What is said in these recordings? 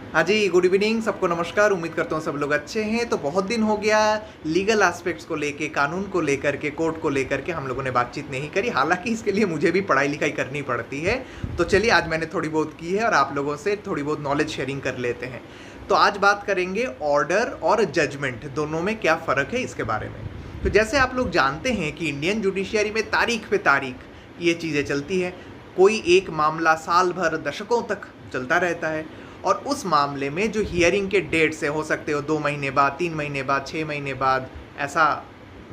हाँ जी, good evening, सबको नमस्कार। उम्मीद करता हूँ सब लोग अच्छे हैं। तो बहुत दिन हो गया लीगल एस्पेक्ट्स को लेके, कानून को लेकर के, कोर्ट को लेकर के हम लोगों ने बातचीत नहीं करी। हालांकि इसके लिए मुझे भी पढ़ाई लिखाई करनी पड़ती है। तो चलिए, आज मैंने थोड़ी बहुत की है और आप लोगों से थोड़ी बहुत नॉलेज शेयरिंग कर लेते हैं। तो आज बात करेंगे ऑर्डर और जजमेंट दोनों में क्या फ़र्क है इसके बारे में। तो जैसे आप लोग जानते हैं कि इंडियन जुडिशियरी में तारीख पे तारीख ये चीज़ें चलती है। कोई एक मामला साल भर, दशकों तक चलता रहता है और उस मामले में जो हियरिंग के डेट से हो सकते हो 2 महीने बाद, 3 महीने बाद, 6 महीने बाद ऐसा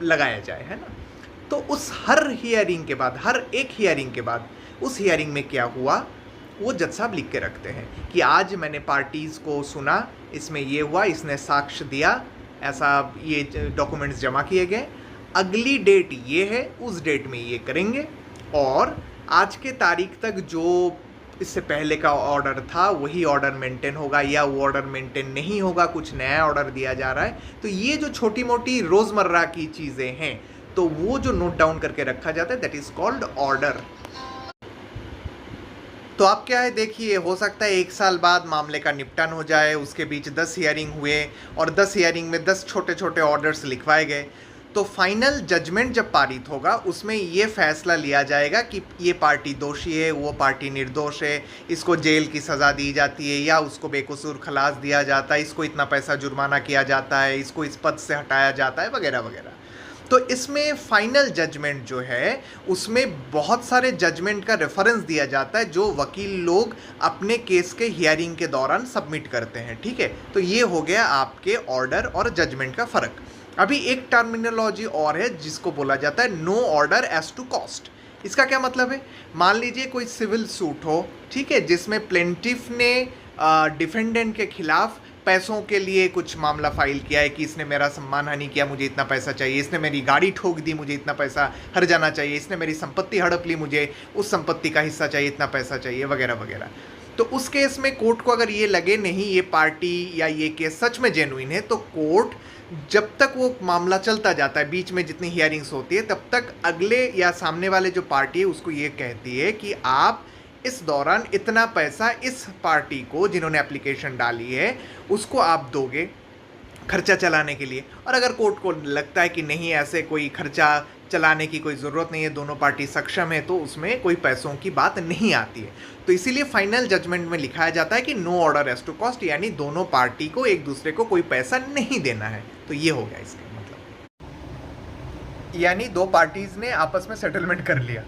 लगाया जाए, है ना। तो उस हर हियरिंग के बाद, हर एक हियरिंग के बाद उस हियरिंग में क्या हुआ वो जज साहब लिख के रखते हैं कि आज मैंने पार्टीज़ को सुना, इसमें ये हुआ, इसने साक्ष्य दिया, ऐसा ये डॉक्यूमेंट्स जमा किए गए, अगली डेट ये है, उस डेट में ये करेंगे और आज के तारीख तक जो इससे पहले का ऑर्डर था वही ऑर्डर मेंटेन होगा या वो ऑर्डर मेंटेन नहीं होगा, कुछ नया ऑर्डर दिया जा रहा है। तो ये जो छोटी मोटी रोज़मर्रा की चीज़ें हैं तो वो जो नोट डाउन करके रखा जाता है दैट इज़ कॉल्ड ऑर्डर। तो आप क्या है, देखिए, हो सकता है 1 साल बाद मामले का निपटान हो जाए, उसके बीच 10 हियरिंग हुए और 10 हियरिंग में 10 छोटे छोटे ऑर्डर्स लिखवाए गए। तो फाइनल जजमेंट जब पारित होगा उसमें ये फैसला लिया जाएगा कि ये पार्टी दोषी है, वो पार्टी निर्दोष है, इसको जेल की सज़ा दी जाती है या उसको बेकसूर खलास दिया जाता है, इसको इतना पैसा जुर्माना किया जाता है, इसको इस पद से हटाया जाता है, वगैरह वगैरह। तो इसमें फाइनल जजमेंट जो है उसमें बहुत सारे जजमेंट का रेफरेंस दिया जाता है जो वकील लोग अपने केस के हियरिंग के दौरान सबमिट करते हैं, ठीक है। तो ये हो गया आपके ऑर्डर और जजमेंट का फ़र्क। अभी एक टर्मिनोलॉजी और है जिसको बोला जाता है no order as to cost. इसका क्या मतलब है? मान लीजिए कोई सिविल सूट हो, ठीक है, जिसमें प्लेंटिफ ने डिफेंडेंट के खिलाफ पैसों के लिए कुछ मामला फाइल किया है कि इसने मेरा सम्मान हानि किया, मुझे इतना पैसा चाहिए, इसने मेरी गाड़ी ठोक दी, मुझे इतना पैसा हर जाना चाहिए, इसने मेरी संपत्ति हड़प ली, मुझे उस संपत्ति का हिस्सा चाहिए, इतना पैसा चाहिए, वगैरह वगैरह। तो उस केस में कोर्ट को अगर ये लगे नहीं ये पार्टी या ये केस सच में जेन्युइन है तो कोर्ट जब तक वो मामला चलता जाता है, बीच में जितनी हियरिंग्स होती है, तब तक अगले या सामने वाले जो पार्टी है उसको ये कहती है कि आप इस दौरान इतना पैसा इस पार्टी को जिन्होंने एप्लीकेशन डाली है उसको आप दोगे खर्चा चलाने के लिए। और अगर कोर्ट को लगता है कि नहीं, ऐसे कोई खर्चा चलाने की कोई ज़रूरत नहीं है, दोनों पार्टी सक्षम है, तो उसमें कोई पैसों की बात नहीं आती है। तो इसीलिए फाइनल जजमेंट में लिखाया जाता है कि no order as to cost, यानी दोनों पार्टी को एक दूसरे को कोई पैसा नहीं देना है। तो ये हो गया इसका मतलब, यानी दो पार्टीज़ ने आपस में सेटलमेंट कर लिया।